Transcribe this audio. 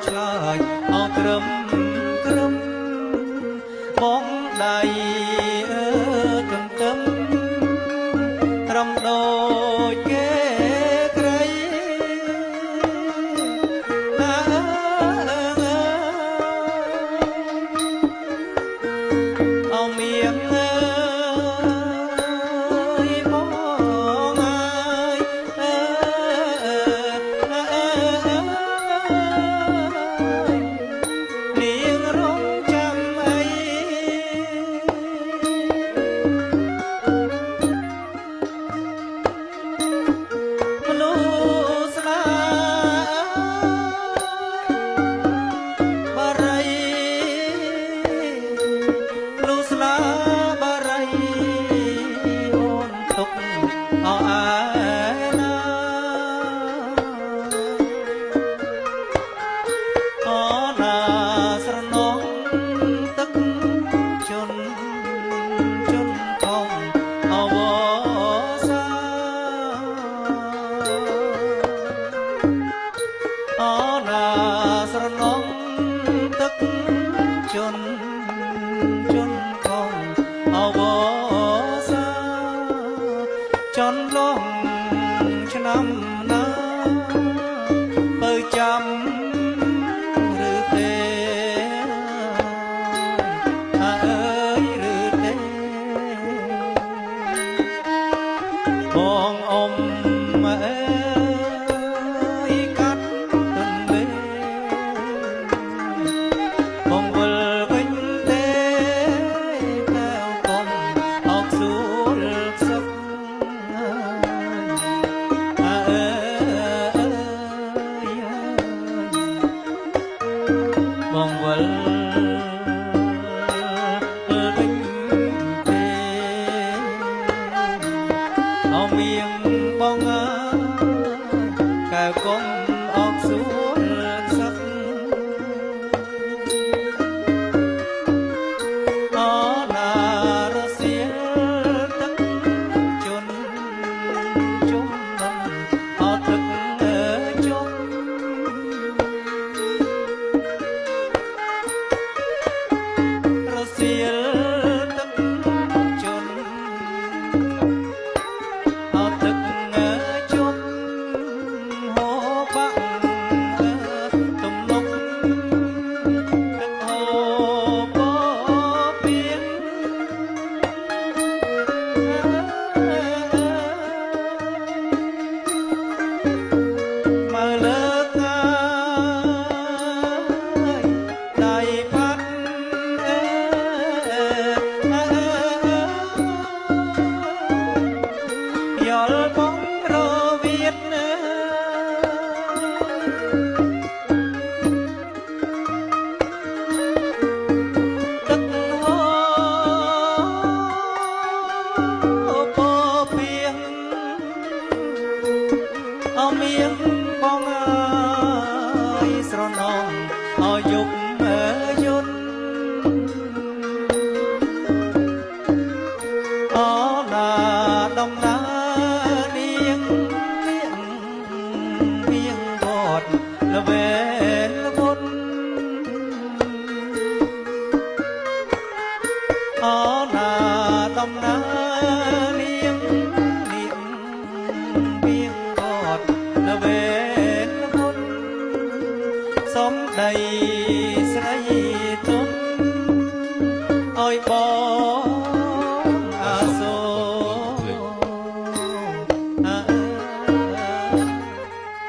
ឆ្លើយអោក្រឹមក្រឹមបងដៃទន្ទឹមត្រឹមដូចគេក្រៃអមៀងស្រណងទឹកជន់ជន់កងអវសាចន់ឡងឆ្នាំណាបើចាំឬទេអើយឬទេបងអ៊ំអើបងវិលវិញទេអោមៀងបងអើយកែកុំអោកសួនសឹកអណារសៀលទឹកជន់ជុំនឹងអត់ទឹកជុំសៀលទឹកជន់អត់ទឹកជុំហូបបាក់ទំនុកទឹកហូបពៀនមើលលើកាយដៃផាត់យល់បងរវិតទឹកហូបពៀងអមៀងបងអើយស្រណងអយុគយន្តអណាដំណើរនាងនាងបត់ល្វែងមុនអណាដំណើរនា